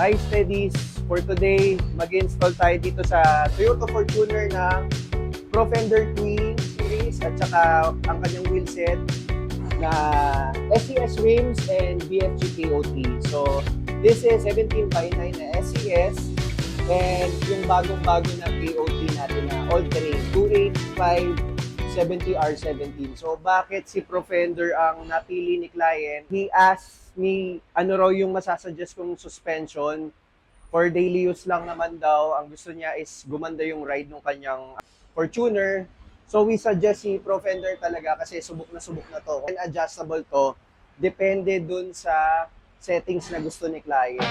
Hi Steadies! For today, mag-install tayo dito sa Toyota Fortuner ng Profender Twin Series at saka ang kanyang wheelset na SCS rims and BFG KOT. So, this is 17x9 na SCS and yung bagong-bago na KOT natin na all-terrain 285/70R17. So, bakit si Profender ang napili ni client? He asked me ano raw yung masasuggest kong suspension. For daily use lang naman daw, ang gusto niya is gumanda yung ride ng kanyang Fortuner. So we suggest si Profender talaga kasi subok na to. And adjustable to, depende dun sa settings na gusto ni client.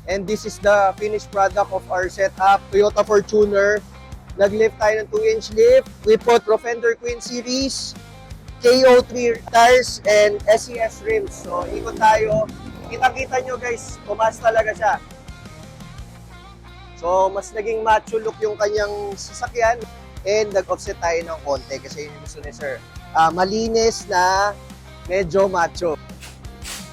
And this is the finished product of our setup, Toyota Fortuner. Nag-lift tayo ng 2-inch lift. We put Profender Twin Series, KO3 tires, and SCS rims. So, ikot tayo. Kita-kita nyo guys, tumaas talaga siya. So, mas naging macho look yung kanyang sasakyan. And nag-offset tayo ng konti kasi yun yung gusto ni sir. Malinis na medyo macho.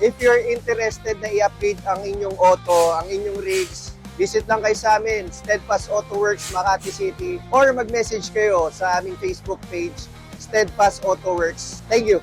If you're interested na i-upgrade ang inyong auto, ang inyong rigs, visit lang kayo sa amin, Steadfast Auto Works, Makati City, or mag-message kayo sa aming Facebook page, Steadfast Auto Works. Thank you!